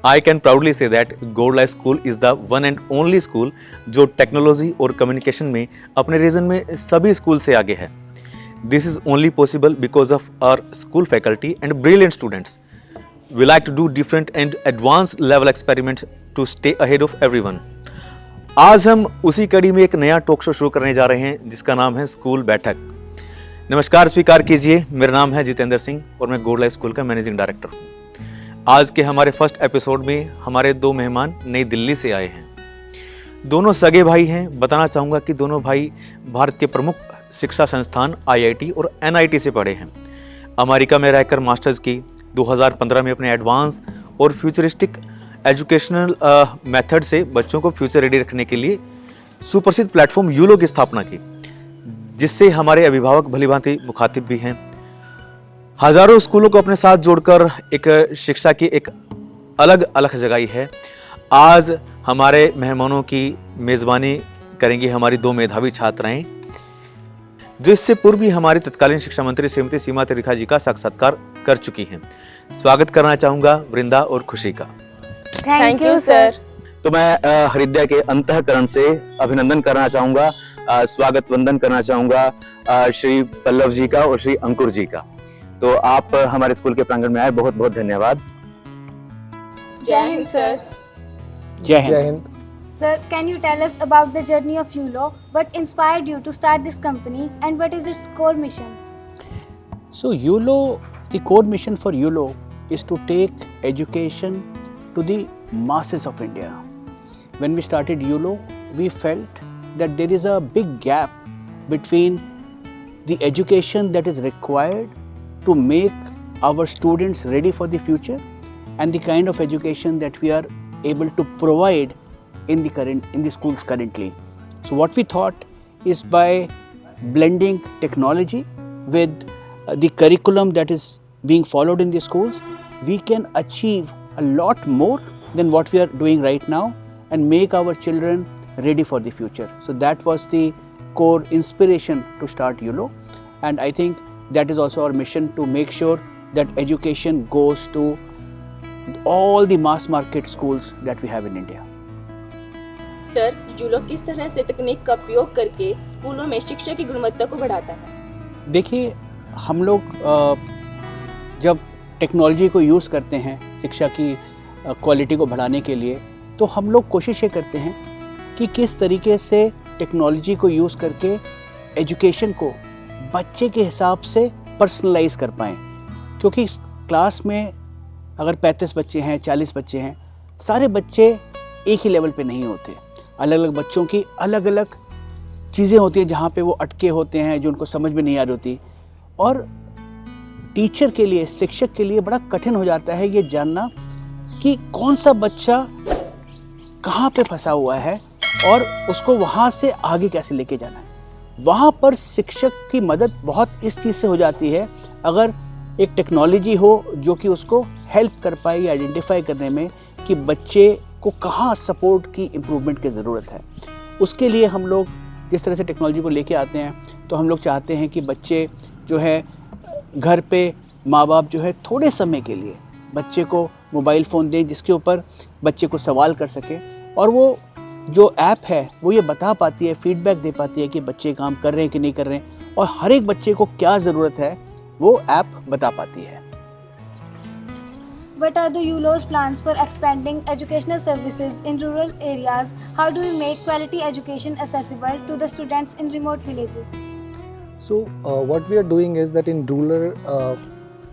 I can proudly say that Gold Life School is the one and only school जो technology और communication में अपने reason में सभी स्कूल से आगे है. This is only possible because of our school faculty and brilliant students. We like to do different and advanced level experiments to stay ahead of everyone. आज हम उसी कड़ी में एक नया टॉक शो शुरू करने जा रहे हैं जिसका नाम है स्कूल बैठक. नमस्कार, स्वीकार कीजिए, मेरा नाम है जितेंद्र सिंह और मैं गोल्ड लाइफ स्कूल का मैनेजिंग डायरेक्टर हूँ. आज के हमारे फर्स्ट एपिसोड में हमारे दो मेहमान नई दिल्ली से आए हैं. दोनों सगे भाई हैं. बताना चाहूँगा कि दोनों भाई भारत के प्रमुख शिक्षा संस्थान IIT और NIT से पढ़े हैं. अमेरिका में रहकर मास्टर्स की, 2015 में अपने एडवांस और फ्यूचरिस्टिक एजुकेशनल मेथड से बच्चों को फ्यूचर रेडी रखने के लिए सुप्रसिद्ध प्लेटफॉर्म यूलो की स्थापना की, जिससे हमारे अभिभावक भलीभांति मुखातिब भी हैं. हजारों स्कूलों को अपने साथ जोड़कर एक शिक्षा की एक अलग अलग जगह है. आज हमारे मेहमानों की मेज़बानी करेंगी हमारी दो मेधावी छात्राएं, जो इससे पूर्व भी हमारी तत्कालीन शिक्षा मंत्री श्रीमती सीमा त्रिखा जी का साक्षात्कार कर चुकी हैं. स्वागत करना चाहूंगा वृंदा और खुशी का. Thank you sir. तो मैं हृदय के अंतःकरण से अभिनंदन करना चाहूंगा, स्वागत वंदन करना चाहूंगा श्री पल्लव जी का और श्री अंकुर जी का. तो आप हमारे स्कूल के प्रांगण में आए, बहुत बहुत धन्यवाद. जय हिंद सर. जय Hind. Sir, can you tell us about the journey of YOLO? What inspired you to start this company and what is its core mission? So YOLO, the core mission for YOLO is to take education to the masses of India. When we started YOLO, we felt that there is a big gap between the education that is required to make our students ready for the future and the kind of education that we are able to provide in the schools currently. So what we thought is by blending technology with the curriculum that is being followed in the schools, we can achieve a lot more than what we are doing right now and make our children ready for the future. So that was the core inspiration to start YOLO, and I think that is also our mission, to make sure that education goes to all the mass market schools that we have in India. Sir, yellow किस तरह से तकनीक का उपयोग करके स्कूलों में शिक्षा की गुणवत्ता को बढ़ाता है? देखिए, हम लोग जब टेक्नोलॉजी को यूज़ करते हैं शिक्षा की क्वालिटी को बढ़ाने के लिए, तो हम लोग कोशिश ये करते हैं कि किस तरीके से टेक्नोलॉजी को यूज़ करके एजुकेशन को बच्चे के हिसाब से पर्सनलाइज कर पाएँ. क्योंकि क्लास में अगर 35 बच्चे हैं, 40 बच्चे हैं, सारे बच्चे एक ही लेवल पे नहीं होते. अलग अलग बच्चों की अलग अलग चीज़ें होती हैं जहाँ पे वो अटके होते हैं, जो उनको समझ में नहीं आ रही होती. और टीचर के लिए, शिक्षक के लिए बड़ा कठिन हो जाता है ये जानना कि कौन सा बच्चा कहाँ पे फंसा हुआ है और उसको वहाँ से आगे कैसे लेके जाना है. वहाँ पर शिक्षक की मदद बहुत इस चीज़ से हो जाती है, अगर एक टेक्नोलॉजी हो जो कि उसको हेल्प कर पाए या आइडेंटिफाई करने में कि बच्चे को कहाँ सपोर्ट की इम्प्रूवमेंट की ज़रूरत है. उसके लिए हम लोग जिस तरह से टेक्नोलॉजी को लेके आते हैं, तो हम लोग चाहते हैं कि बच्चे जो है घर पे माँ बाप जो है थोड़े समय के लिए बच्चे को मोबाइल फ़ोन दें, जिसके ऊपर बच्चे को सवाल कर सके, और वो जो ऐप है वो ये बता पाती है, फीडबैक दे पाती है कि बच्चे काम कर रहे हैं कि नहीं कर रहे हैं, और हर एक बच्चे को क्या ज़रूरत है वो ऐप बता पाती है. What are the YOLO's plans for expanding educational services in rural areas? How do we make quality education accessible to the students in remote villages? So what we are doing is that in rural,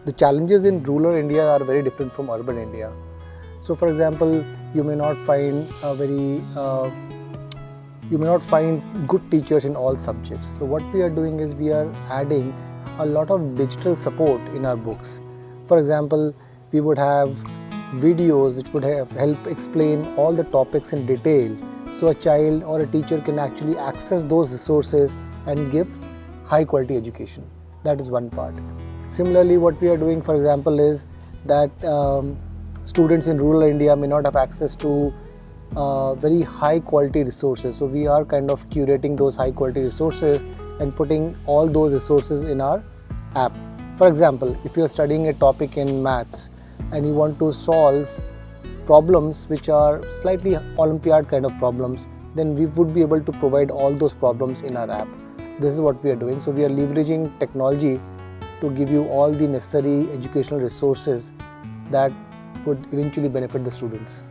the challenges in rural India are very different from urban India. So for example, you may not find good teachers in all subjects. So what we are doing is we are adding a lot of digital support in our books. For example, we would have videos which would help explain all the topics in detail, so a child or a teacher can actually access those resources and give high quality education. That is one part. Similarly, what we are doing, for example, is that students in rural India may not have access to very high quality resources. So we are kind of curating those high quality resources and putting all those resources in our app. For example, if you are studying a topic in maths and you want to solve problems which are slightly Olympiad kind of problems, then we would be able to provide all those problems in our app. This is what we are doing. So we are leveraging technology to give you all the necessary educational resources that would eventually benefit the students.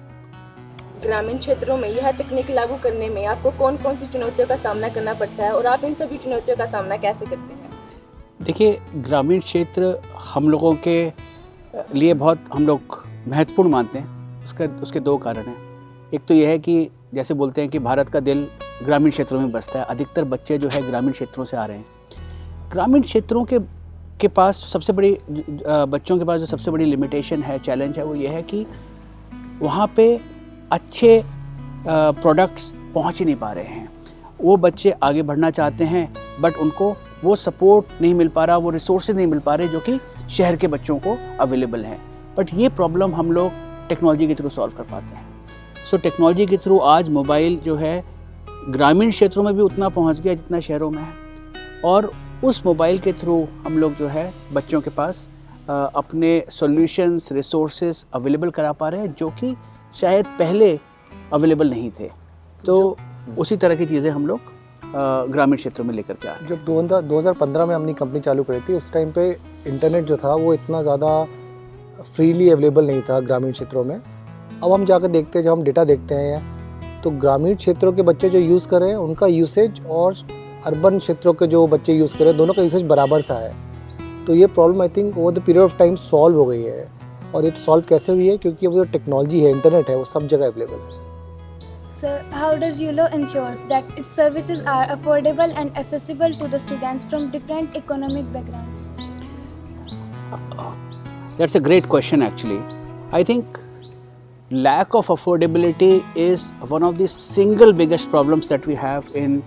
ग्रामीण क्षेत्रों में यह तकनीक लागू करने में आपको कौन कौन सी चुनौतियों का सामना करना पड़ता है और आप इन सभी चुनौतियों का सामना कैसे करते हैं? देखिए, ग्रामीण क्षेत्र हम लोगों के लिए बहुत हम लोग महत्वपूर्ण मानते हैं। उसके दो कारण हैं। एक तो यह है कि जैसे बोलते हैं कि भारत का दिल ग्रामीण क्षेत्रों में बसता है। अधिकतर बच्चे जो है ग्रामीण क्षेत्रों से आ रहे हैं। ग्रामीण क्षेत्रों के पास सबसे बड़ी बच्चों के पास जो सबसे बड़ी लिमिटेशन है, चैलेंज है, वो ये है कि वहाँ पे अच्छे प्रोडक्ट्स पहुँच ही नहीं पा रहे हैं। वो बच्चे आगे बढ़ना चाहते हैं बट उनको वो सपोर्ट नहीं मिल पा रहा, वो रिसोर्सेज नहीं मिल पा रहे जो कि शहर के बच्चों को अवेलेबल हैं। बट ये प्रॉब्लम हम लोग टेक्नोलॉजी के थ्रू सॉल्व कर पाते हैं। सो टेक्नोलॉजी के थ्रू आज मोबाइल जो है ग्रामीण क्षेत्रों में भी उतना पहुंच गया जितना शहरों में है, और उस मोबाइल के थ्रू हम लोग जो है बच्चों के पास अपने सॉल्यूशंस, रिसोर्सेज अवेलेबल करा पा रहे हैं जो कि शायद पहले अवेलेबल नहीं थे। तो उसी तरह की चीज़ें हम लोग ग्रामीण क्षेत्रों में लेकर के आ रहे हैं। जब 2015 में हमने कंपनी चालू करी थी, उस टाइम पे इंटरनेट जो था वो इतना ज़्यादा फ्रीली अवेलेबल नहीं था ग्रामीण क्षेत्रों में। अब हम जाकर देखते हैं, जब हम डेटा देखते हैं तो ग्रामीण क्षेत्रों के बच्चे जो यूज़ कर रहे हैं उनका यूसेज और अर्बन क्षेत्रों के जो बच्चे यूज़ कर रहे हैं दोनों का यूसेज बराबर सा है। तो ये problem I think over the period of time solve हो गई है। और ये सॉल्व कैसे हुई है? क्योंकि वो जो टेक्नोलॉजी है, इंटरनेट है, वो सब जगह अवेलेबल है। So, how does ULO ensures that its services are affordable and accessible to the students from different economic backgrounds? That's a great question actually. I think lack of affordability is one of the single biggest problems that we have in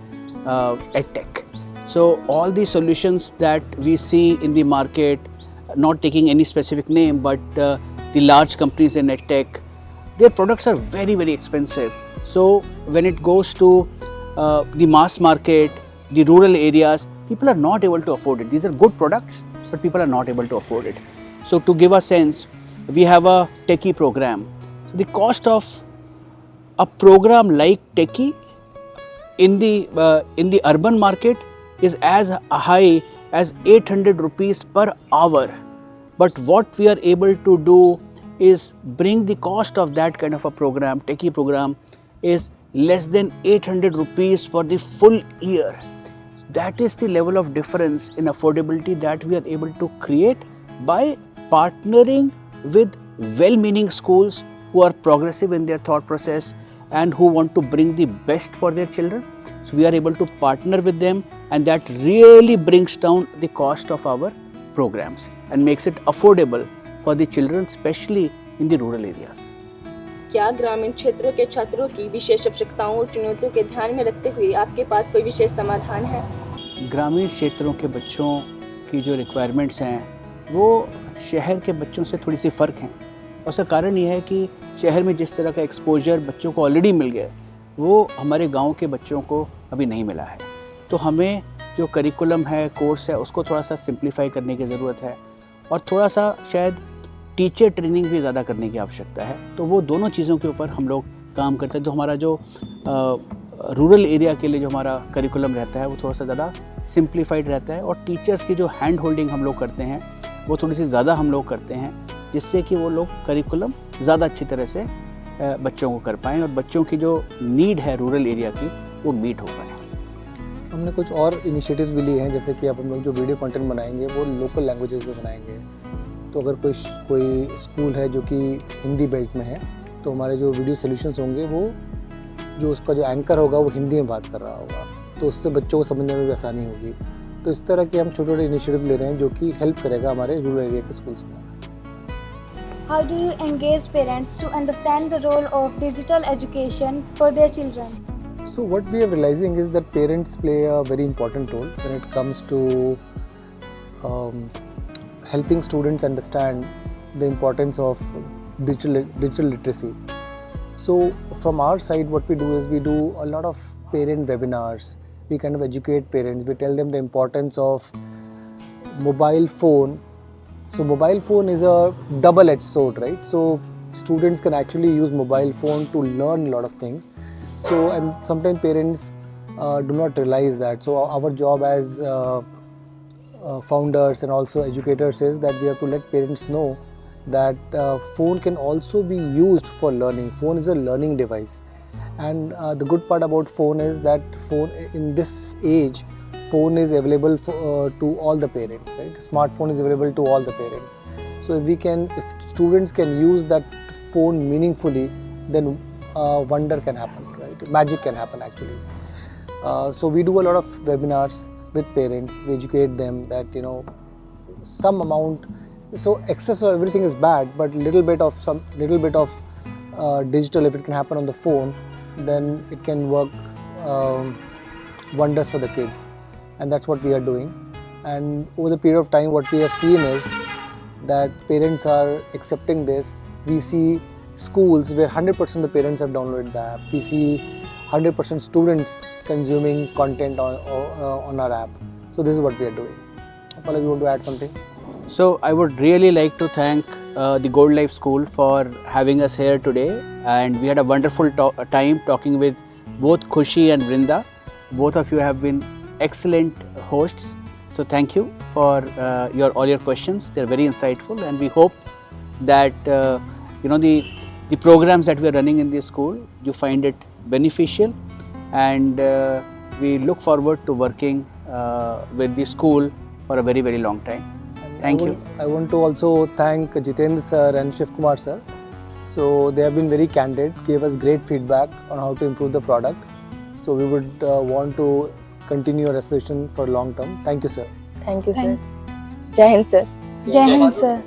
EdTech. So all the solutions that we see in the market, not taking any specific name, but the large companies in EdTech, their products are very, very expensive. So when it goes to the mass market, the rural areas, people are not able to afford it. These are good products, but people are not able to afford it. So to give a sense, we have a Techie program. So the cost of a program like Techie in the urban market is as high as 800 rupees per hour. But what we are able to do is bring the cost of that kind of a program, Techie program, is less than 800 rupees for the full year. That is the level of difference in affordability that we are able to create by partnering with well-meaning schools who are progressive in their thought process and who want to bring the best for their children. So we are able to partner with them, and that really brings down the cost of our programs and makes it affordable for the children, especially in the rural areas. क्या ग्रामीण क्षेत्रों के छात्रों की विशेष आवश्यकताओं और चुनौतियों के ध्यान में रखते हुए आपके पास कोई विशेष समाधान है? ग्रामीण क्षेत्रों के बच्चों की जो रिक्वायरमेंट्स हैं वो शहर के बच्चों से थोड़ी सी फ़र्क हैं। उसका कारण ये है कि शहर में जिस तरह का एक्सपोजर बच्चों को ऑलरेडी मिल गया वो हमारे गांव के बच्चों को अभी नहीं मिला है। तो हमें जो करिकुलम है, कोर्स है, उसको थोड़ा सा सिंप्लीफाई करने की ज़रूरत है और थोड़ा सा शायद टीचर ट्रेनिंग भी ज़्यादा करने की आवश्यकता है। तो वो दोनों चीज़ों के ऊपर हम लोग काम करते हैं। तो हमारा जो रूरल एरिया के लिए जो हमारा करिकुलम रहता है वो थोड़ा सा ज़्यादा सिंप्लीफाइड रहता है, और टीचर्स की जो हैंड होल्डिंग हम लोग करते हैं वो थोड़ी सी ज़्यादा हम लोग करते हैं, जिससे कि वो लोग करिकुलम ज़्यादा अच्छी तरह से बच्चों को कर पाएँ और बच्चों की जो नीड है रूरल एरिया की वो मीट हो पाए। हमने कुछ और इनिशिएटिव्स भी लिए हैं, जैसे कि अब हम लोग जो वीडियो कंटेंट बनाएंगे वो लोकल लैंग्वेजेस में बनाएंगे। तो अगर कोई स्कूल है जो कि हिंदी बेस्ड में है तो हमारे जो वीडियो सॉल्यूशंस होंगे वो जो उसका जो एंकर होगा वो हिंदी में बात कर रहा होगा, तो उससे बच्चों को समझने में भी आसानी होगी। तो इस तरह के हम छोटे छोटे इनिशिएटिव ले रहे हैं जो कि हेल्प करेगा हमारे रूरल एरिया के स्कूल्स में। How do you engage parents to understand the role of digital education for their children? So what we are realizing is that parents play a very important role when it comes to helping students understand the importance of digital literacy. So from our side, what we do is we do a lot of parent webinars. We kind of educate parents. We tell them the importance of mobile phone. So mobile phone is a double-edged sword, right? So students can actually use mobile phone to learn a lot of things. So, and sometimes parents do not realize that. So our job as founders and also educators is that we have to let parents know that phone can also be used for learning. Phone is a learning device, and the good part about phone is that phone in this age, phone is available to all the parents, right? Smartphone is available to all the parents. So if students can use that phone meaningfully, then wonder can happen, right? Magic can happen actually. So we do a lot of webinars with parents. We educate them that some amount. So excess of everything is bad, but little bit of digital, if it can happen on the phone, then it can work wonders for the kids, and that's what we are doing. And over the period of time, what we have seen is that parents are accepting this. We see schools where 100% of the parents have downloaded the app. We see 100% students consuming content on our app. So this is what we are doing. Afala, you want to add something? So I would really like to thank the Gold Life School for having us here today, and we had a wonderful time talking with both Khushi and Vrinda. Both of you have been excellent hosts. So thank you for all your questions. They're very insightful, and we hope that the programs that we are running in the school, you find it beneficial, and we look forward to working with the school for a very, very long time. Thank you. I want to also thank Jitendra sir and Shiv Kumar sir. So they have been very candid, gave us great feedback on how to improve the product. So we would want to continue our association for long term. Thank you, sir. Thank you, sir. Jai Hind, sir. Jai Hind, sir.